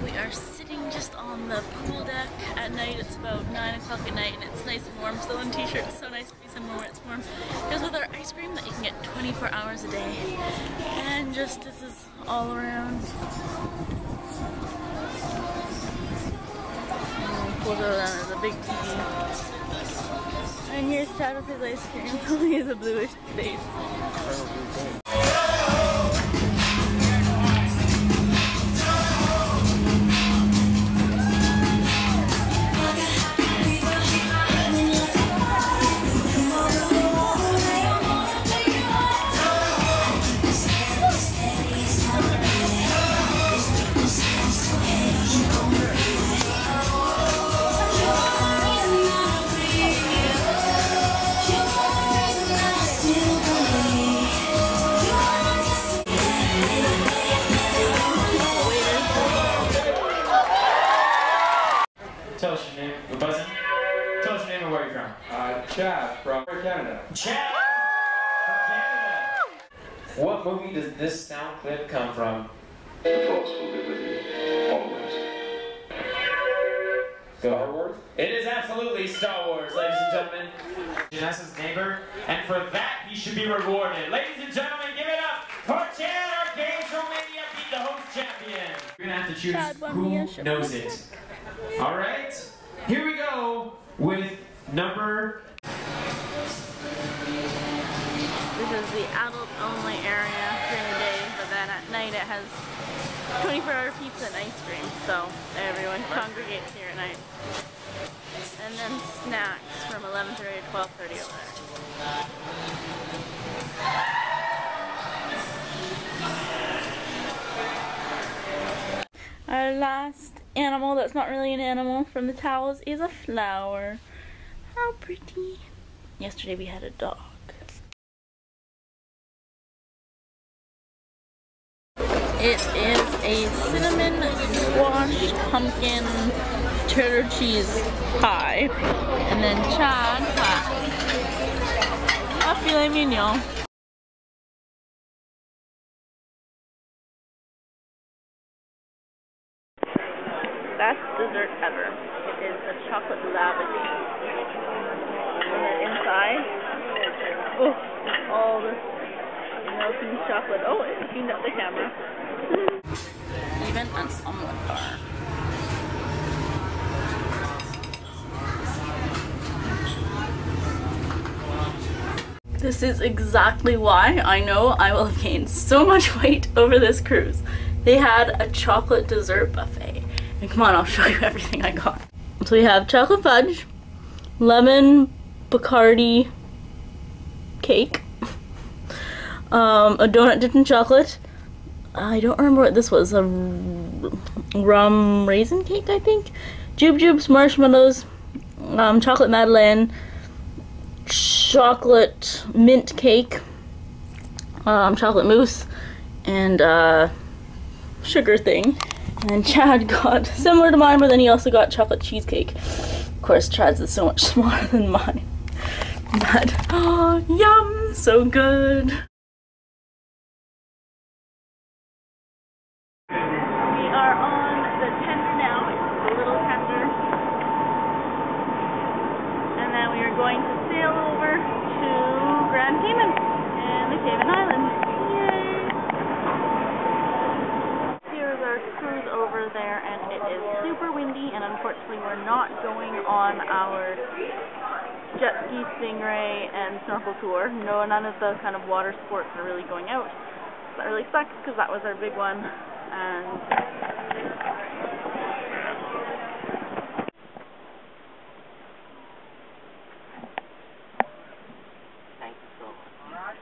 We are sitting just on the pool deck at night. It's about 9 o'clock at night and it's nice and warm. Still in t-shirts. It's so nice to be somewhere where it's warm. Because with our ice cream that you can get 24 hours a day. And just this is all around. We'll go down. There's a big TV. And here's Chad with his ice cream. He has a bluish face. Tell us your name. We're buzzing. Tell us your name and where you're from. Chad from Canada. Chad from Canada. What movie does this sound clip come from? The Force will be with you, always. Star Wars? It is absolutely Star Wars, ladies and gentlemen. Janessa's neighbor, and for that he should be rewarded. Ladies and gentlemen, give it up for Chad Arcades Romania beat the host champion. You're gonna have to choose who knows it. Alright, here we go with number... This is the adult only area during the day, but then at night it has 24-hour pizza and ice cream, so everyone congregates here at night. And then snacks from 11:30 to 12:30 over there. Our last animal that's not really an animal from the towels is a flower. How pretty. Yesterday we had a dog. It is a cinnamon squash pumpkin cheddar cheese pie. And then Chad a filet mignon. Best dessert ever. It is a chocolate lava cake. And then inside, oh, all this melting chocolate. Oh, it cleaned up the camera. Even an omelet bar. This is exactly why I know I will have gained so much weight over this cruise. They had a chocolate dessert buffet. And come on, I'll show you everything I got. So we have chocolate fudge, lemon Bacardi cake, a donut dipped in chocolate. I don't remember what this was. A rum raisin cake, I think. Jubes, marshmallows, chocolate madeleine, chocolate mint cake, chocolate mousse, and sugar thing. And Chad got similar to mine, but then he also got chocolate cheesecake. Of course, Chad's is so much smaller than mine. But, oh, yum! So good! We are on the tender now. It's the little tender. And then we are going to sail over to Grand Cayman and the Cayman Islands. Yay! Here's our cruise over there, and it is super windy, and unfortunately we're not going on our jet ski, stingray, and snorkel tour. No, none of the kind of water sports are really going out. That really sucks because that was our big one. And thanks so much.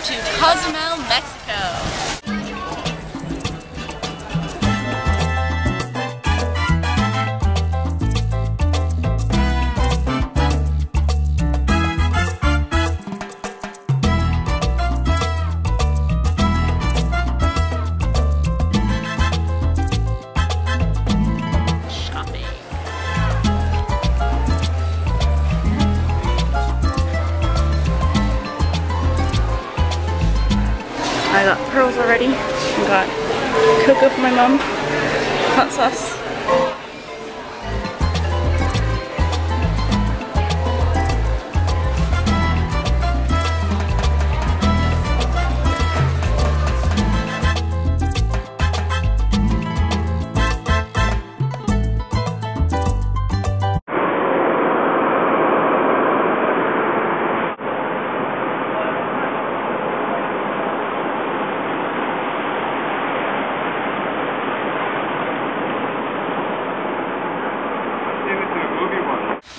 To Cozumel churros already. I got cocoa for my mom, hot sauce.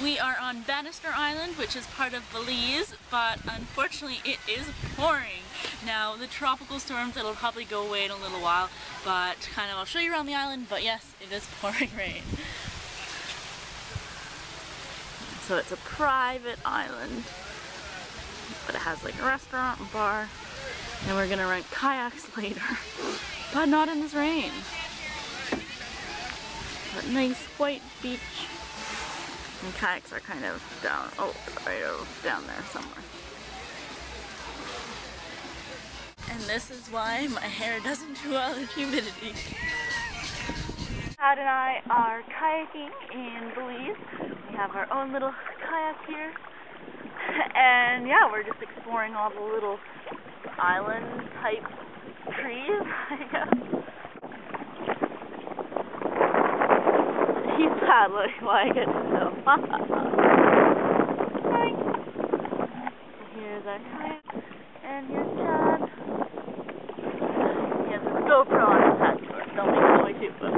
We are on Bannister Island, which is part of Belize, but unfortunately it is pouring. Now the tropical storms, it'll probably go away in a little while, but kind of I'll show you around the island, but yes, it is pouring rain. So it's a private island, but it has like a restaurant and bar, and we're gonna rent kayaks later, but not in this rain. But nice white beach. And kayaks are kind of down, down there somewhere. And this is why my hair doesn't do well in humidity. Chad and I are kayaking in Belize. We have our own little kayak here. And yeah, we're just exploring all the little island type trees, I guess. He's paddling while I get to film. Here's our kayak, and here's Chad. He has a GoPro on his head, so don't make it noise too, but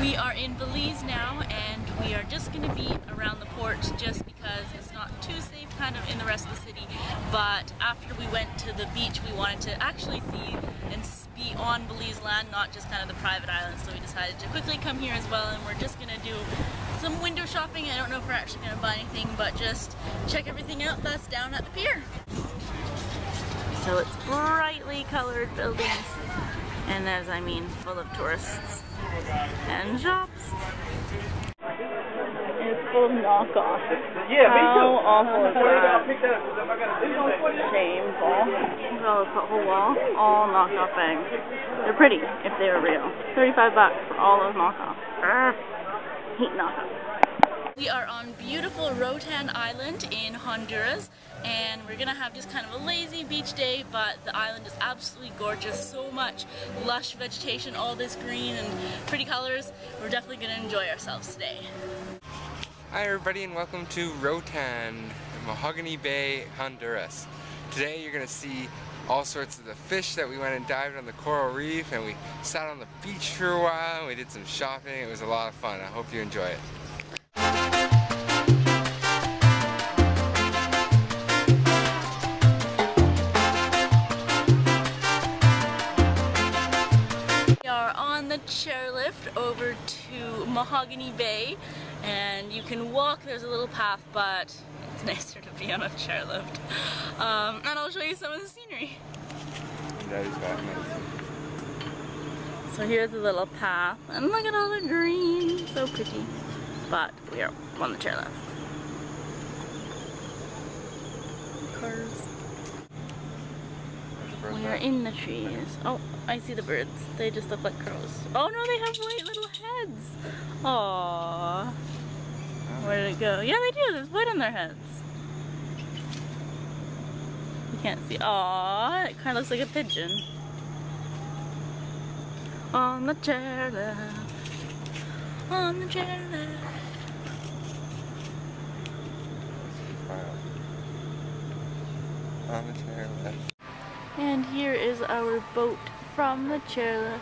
we are in Belize now, and we are just going to be around the port just because it's not too safe kind of in the rest of the city, but after we went to the beach we wanted to actually see and be on Belize land, not just kind of the private islands, so we decided to quickly come here as well, and we're just going to do some window shopping. I don't know if we're actually going to buy anything, but just check everything out that's down at the pier. So it's brightly colored buildings, and there's, I mean, full of tourists and shops. It's full of knockoffs. Yeah, how awful is that? Shameful. Well, the whole wall, all knockoff bags. They're pretty if they were real. $35 for all those knockoffs. Hate knockoffs. We are on beautiful Roatan Island in Honduras, and we're gonna have just kind of a lazy beach day, but the island is absolutely gorgeous. So much lush vegetation, all this green and pretty colors. We're definitely gonna enjoy ourselves today. Hi everybody, and welcome to Roatan, Mahogany Bay, Honduras. Today you're going to see all sorts of the fish that we went and dived on the coral reef, and we sat on the beach for a while, and we did some shopping. It was a lot of fun. I hope you enjoy it. We are on the chairlift over to Mahogany Bay, and you can walk. There's a little path, but it's nicer to be on a chairlift. And I'll show you some of the scenery. So here's the little path, and look at all the green, so pretty. But we are on the chairlift. Cars. We are in the trees. Oh, I see the birds. They just look like crows. Oh no, they have white little heads. Aww. Where did it go? Yeah, they do. There's white on their heads. You can't see. Aww, it kind of looks like a pigeon. On the chairlift. On the chairlift. On the chairlift. And here is our boat from the chairlift.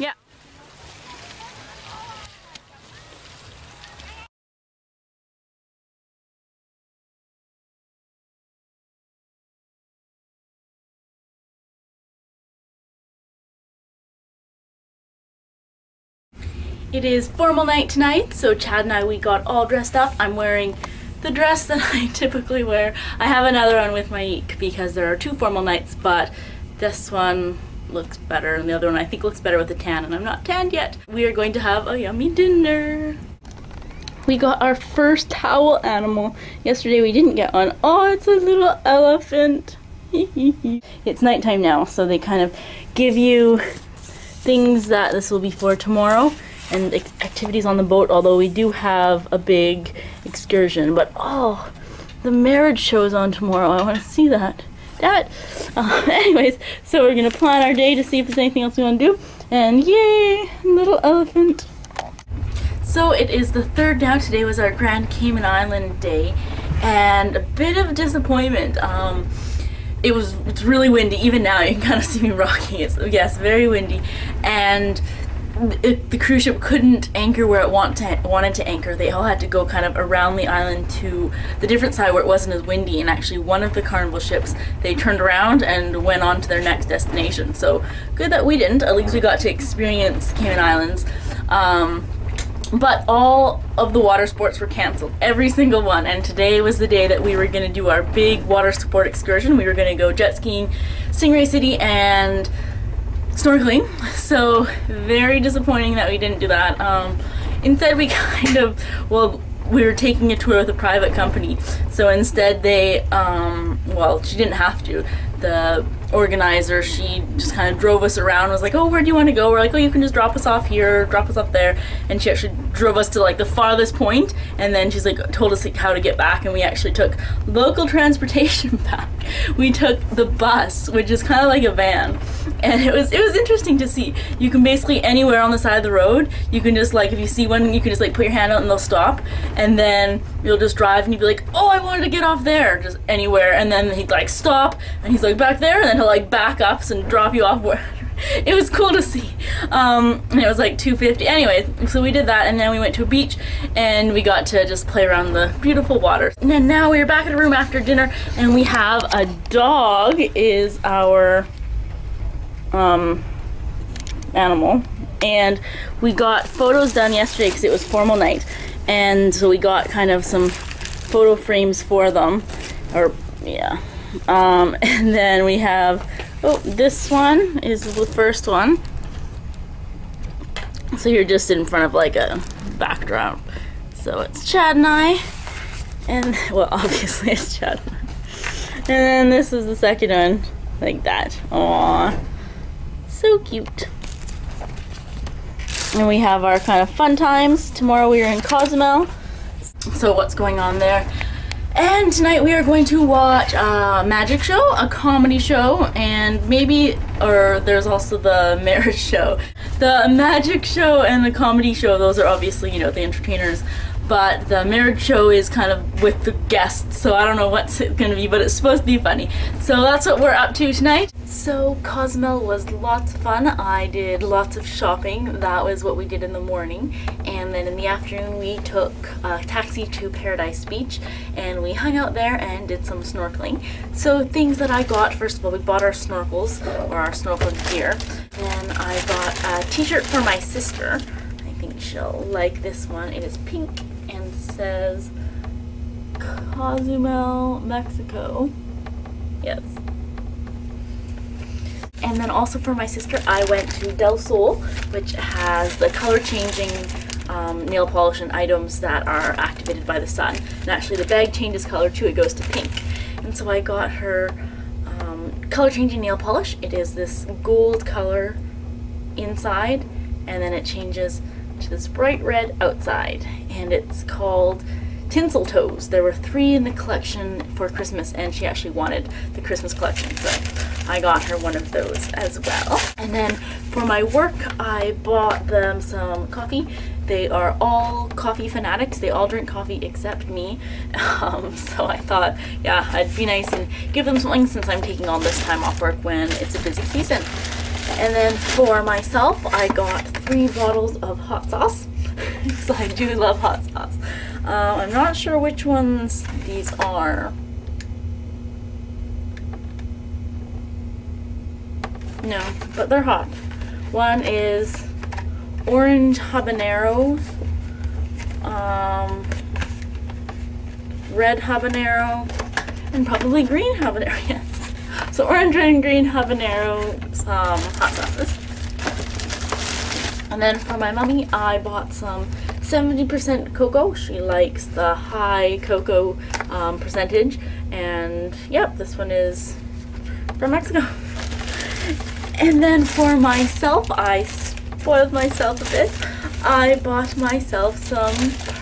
Yeah. It is formal night tonight, so Chad and I, we got all dressed up. I'm wearing the dress that I typically wear. I have another one with my Eek because there are 2 formal nights, but this one looks better and the other one I think looks better with the tan, and I'm not tanned yet. We are going to have a yummy dinner. We got our first towel animal. Yesterday we didn't get one. Oh, it's a little elephant. It's nighttime now, so they kind of give you things that this will be for tomorrow and activities on the boat, although we do have a big excursion. But oh, the marriage show's on tomorrow. I want to see that. Damn it. Anyways, so we're gonna plan our day to see if there's anything else we want to do. And yay, little elephant. So it is the 3rd now. Today was our Grand Cayman Island day, and a bit of disappointment. It's really windy. Even now you can kind of see me rocking. It's, yes, very windy, and the cruise ship couldn't anchor where it wanted to anchor. They all had to go kind of around the island to the different side where it wasn't as windy, and actually one of the Carnival ships, they turned around and went on to their next destination. So good that we didn't. At least we got to experience Cayman Islands. But all of the water sports were canceled, every single one, and today was the day that we were going to do our big water sport excursion. We were going to go jet skiing, Stingray City, and snorkeling. So very disappointing that we didn't do that. Instead we kind of, well, we were taking a tour with a private company, so instead they, well, she didn't have to. The organizer, she just kind of drove us around, was like, oh, where do you want to go? We're like, oh, you can just drop us off here, drop us up there, and she actually drove us to like the farthest point, and then she's like told us like how to get back, and we actually took local transportation back. We took the bus, which is kind of like a van, and it was interesting to see. You can basically anywhere on the side of the road, you can just like, if you see one, you can just like put your hand out and they'll stop, and then you'll just drive and you'd be like, oh, I wanted to get off there, just anywhere, and then he'd like stop, and he's like back there, and then he'll like back up and drop you off where. It was cool to see. And it was like $2.50. Anyway, so we did that, and then we went to a beach and we got to just play around the beautiful water. And then now we're back at the room after dinner, and we have a dog is our animal, and we got photos done yesterday because it was formal night, and so we got kind of some photo frames for them, or yeah. And then we have, oh, this one is the first one. So you're just in front of like a backdrop. So it's Chad and I, and well, obviously it's Chad and I. And then this is the second one, like that. Aww, so cute. And we have our kind of fun times. Tomorrow we are in Cozumel. So what's going on there? And tonight we are going to watch a magic show, a comedy show, and maybe, or there's also the marriage show. The magic show and the comedy show, those are obviously, you know, the entertainers, but the marriage show is kind of with the guests, so I don't know what's it gonna be, but it's supposed to be funny. So that's what we're up to tonight. So Cozumel was lots of fun. I did lots of shopping. That was what we did in the morning, and then in the afternoon we took a taxi to Paradise Beach, and we hung out there and did some snorkeling. So things that I got, first of all, we bought our snorkels, or our snorkel gear. Then I got a t-shirt for my sister. I think she'll like this one. It is pink and says Cozumel, Mexico. Yes. And then also for my sister, I went to Del Sol, which has the color changing nail polish and items that are activated by the sun. And actually the bag changes color too, it goes to pink. And so I got her color changing nail polish. It is this gold color inside, and then it changes to this bright red outside. And it's called Tinsel Toes. There were 3 in the collection for Christmas, and she actually wanted the Christmas collection, so I got her one of those as well. And then for my work, I bought them some coffee. They are all coffee fanatics. They all drink coffee except me. So I thought, yeah, I'd be nice and give them something since I'm taking all this time off work when it's a busy season. And then for myself, I got 3 bottles of hot sauce. So I do love hot sauce. I'm not sure which ones these are. No, but they're hot. One is orange habaneros, red habanero, and probably green habanero, yes. So orange and green habanero, some hot sauces. And then for my mommy, I bought some 70% cocoa. She likes the high cocoa percentage. And yep, this one is from Mexico. And then for myself, I spoiled myself a bit. I bought myself some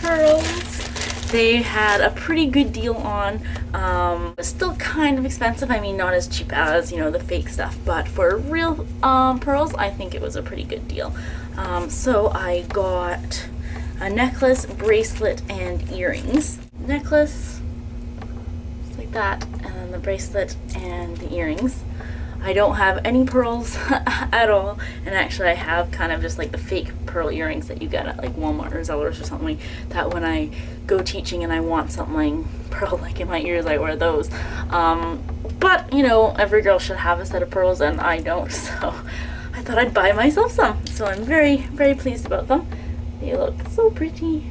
pearls. They had a pretty good deal on. It's still kind of expensive. I mean, not as cheap as, you know, the fake stuff, but for real pearls, I think it was a pretty good deal. So I got a necklace, bracelet, and earrings. Necklace, just like that, and then the bracelet and the earrings. I don't have any pearls at all, and actually I have kind of just like the fake pearl earrings that you get at like Walmart or Zellers or something, that when I go teaching and I want something pearl-like in my ears, I wear those. But, you know, every girl should have a set of pearls, and I don't, so I thought I'd buy myself some. So I'm very, very pleased about them. They look so pretty.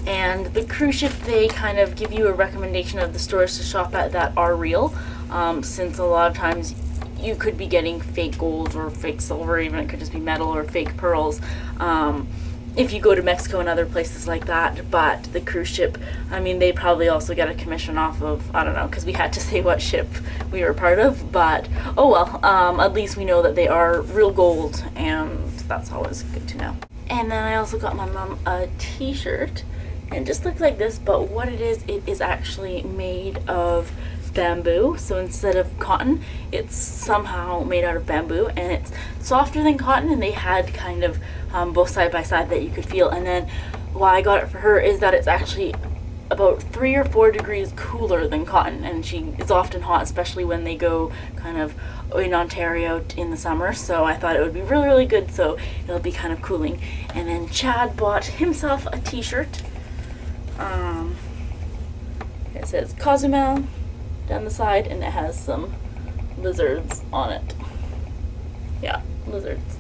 And the cruise ship, they kind of give you a recommendation of the stores to shop at that are real, since a lot of times you could be getting fake gold or fake silver, even it could just be metal or fake pearls, if you go to Mexico and other places like that. But the cruise ship, I mean, they probably also get a commission off of, I don't know, because we had to say what ship we were part of, but oh well, at least we know that they are real gold, and that's always good to know. And then I also got my mom a t-shirt, and it just looks like this, but what it is actually made of bamboo. So instead of cotton, it's somehow made out of bamboo, and it's softer than cotton, and they had kind of both side by side that you could feel. And then why I got it for her is that it's actually about 3 or 4 degrees cooler than cotton, and it's often hot, especially when they go kind of in Ontario in the summer. So I thought it would be really, really good, so it'll be kind of cooling. And then Chad bought himself a t-shirt. It says Cozumel down the side, and it has some lizards on it. Yeah, lizards.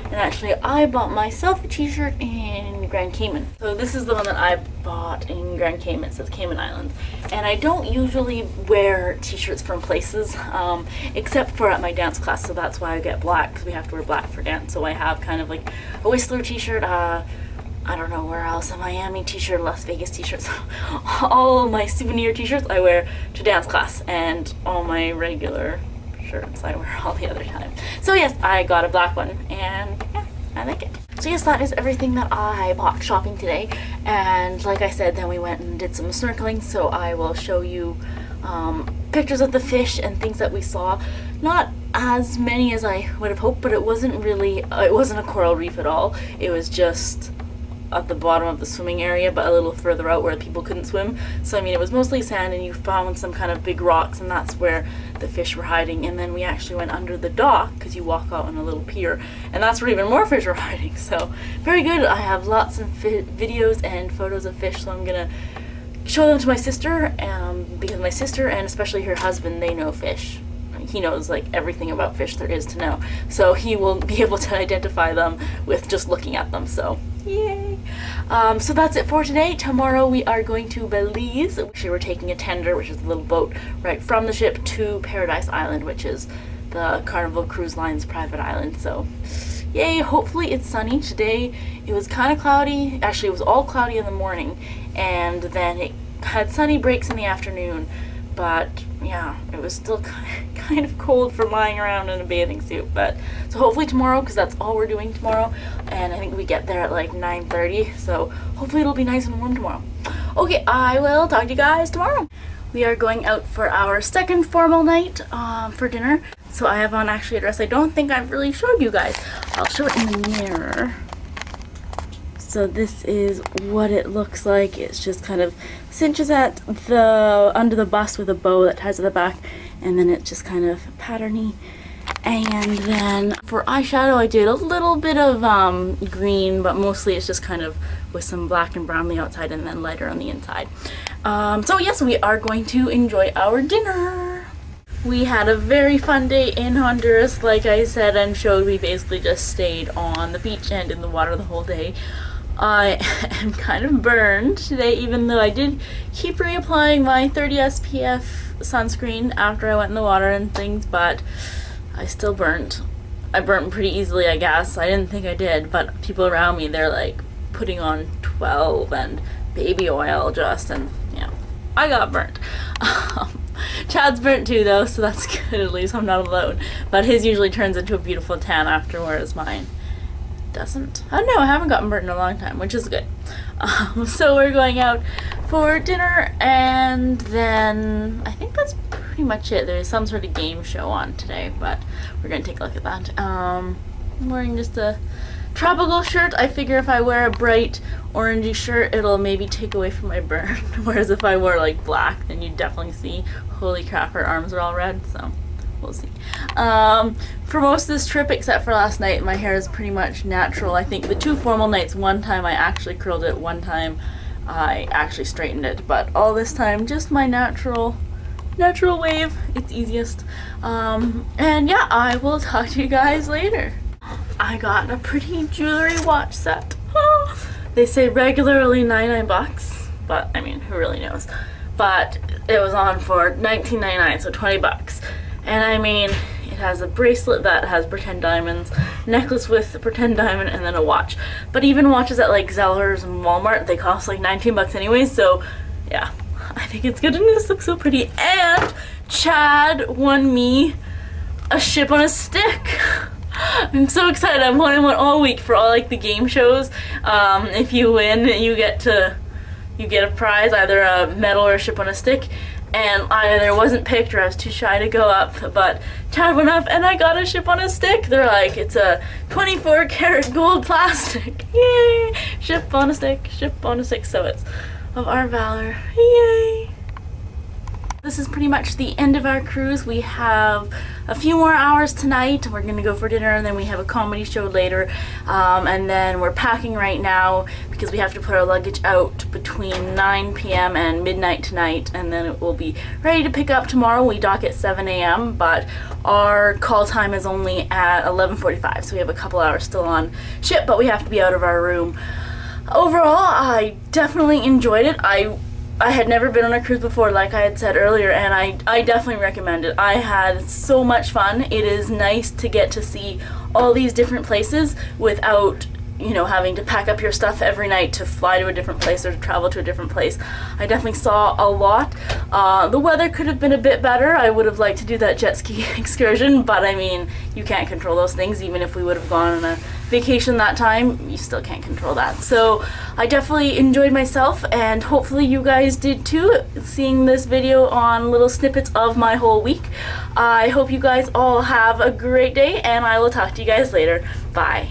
And actually, I bought myself a t-shirt in Grand Cayman. So this is the one that I bought in Grand Cayman. It says Cayman Islands. And I don't usually wear t-shirts from places, except for at my dance class. So that's why I get black, because we have to wear black for dance. So I have kind of like a Whistler t-shirt, I don't know where else, a Miami t-shirt, Las Vegas t-shirts. All my souvenir t-shirts I wear to dance class, and all my regular shirts I wear all the other time. So yes, I got a black one, and yeah, I like it. So yes, that is everything that I bought shopping today. And like I said, then we went and did some snorkeling, so I will show you pictures of the fish and things that we saw. Not as many as I would have hoped, but it wasn't a coral reef at all. It was just at the bottom of the swimming area, but a little further out where people couldn't swim. So I mean, it was mostly sand, and you found some kind of big rocks, and that's where the fish were hiding. And then we actually went under the dock, because you walk out on a little pier, and that's where even more fish were hiding. So very good. I have lots of videos and photos of fish, so I'm gonna show them to my sister, because my sister and especially her husband, they know fish. He knows like everything about fish there is to know, so he will be able to identify them with just looking at them. So yay! So that's it for today. Tomorrow we are going to Belize. Actually, we're taking a tender, which is a little boat right from the ship to Paradise Island, which is the Carnival Cruise Line's private island. So yay! Hopefully it's sunny. Today it was kind of cloudy. Actually, it was all cloudy in the morning, and then it had sunny breaks in the afternoon. But yeah, it was still kind of cold for lying around in a bathing suit. But so hopefully tomorrow, because that's all we're doing tomorrow, and I think we get there at like 9:30, so hopefully it'll be nice and warm tomorrow. Okay, I will talk to you guys tomorrow. We are going out for our second formal night for dinner. So I have on actually a dress I don't think I've really showed you guys. I'll show it in the mirror. So this is what it looks like. It's just kind of cinches at the under the bust with a bow that ties at the back, and then it's just kind of patterny. And then for eyeshadow, I did a little bit of green, but mostly it's just kind of with some black and brown on the outside and then lighter on the inside. So yes, we are going to enjoy our dinner. We had a very fun day in Honduras. Like I said and showed, we basically just stayed on the beach and in the water the whole day. I am kind of burned today, even though I did keep reapplying my 30 SPF sunscreen after I went in the water and things, but I still burnt. I burnt pretty easily, I guess. I didn't think I did, but people around me, they're like putting on 12 and baby oil just, and yeah, I got burnt. Chad's burnt too though, so that's good, at least I'm not alone. But his usually turns into a beautiful tan after, whereas mine doesn't. I don't know, I haven't gotten burnt in a long time, which is good. So we're going out for dinner, and then I think that's pretty much it. There's some sort of game show on today, but we're gonna take a look at that. I'm wearing just a tropical shirt. I figure if I wear a bright orangey shirt, it'll maybe take away from my burn, whereas if I wore like black, then you'd definitely see, holy crap, her arms are all red, so we'll see. For most of this trip, except for last night, my hair is pretty much natural. I think the 2 formal nights, one time I actually curled it, one time I actually straightened it, but all this time, just my natural wave. It's easiest. And yeah, I will talk to you guys later. I got a pretty jewelry watch set. They say regularly $99, but I mean, who really knows? But it was on for $19.99, so 20 bucks. And I mean, it has a bracelet that has pretend diamonds, necklace with a pretend diamond, and then a watch. But even watches at like Zellers and Walmart, they cost like 19 bucks anyway, so yeah, I think it's good and this looks so pretty. And Chad won me a ship on a stick. I'm so excited. I've wanted one all week for all like the game shows. If you win, you get a prize, either a medal or a ship on a stick. And I either wasn't picked or I was too shy to go up, but Chad went up and I got a ship on a stick. They're like, it's a 24 karat gold plastic. Yay! Ship on a stick, so it's of our valor. Yay! This is pretty much the end of our cruise. We have a few more hours tonight. We're gonna go for dinner, and then we have a comedy show later. And then we're packing right now because we have to put our luggage out between 9 p.m. and midnight tonight, and then it will be ready to pick up tomorrow. We dock at 7 a.m., but our call time is only at 11:45, so we have a couple hours still on ship, but we have to be out of our room. Overall, I definitely enjoyed it. I had never been on a cruise before, like I had said earlier, and I definitely recommend it. I had so much fun. It is nice to get to see all these different places without, you know, having to pack up your stuff every night to fly to a different place or to travel to a different place. I definitely saw a lot. The weather could have been a bit better. I would have liked to do that jet ski excursion, but I mean, you can't control those things. Even if we would have gone on a vacation that time, you still can't control that. So I definitely enjoyed myself, and hopefully you guys did too, seeing this video on little snippets of my whole week. I hope you guys all have a great day, and I will talk to you guys later. Bye.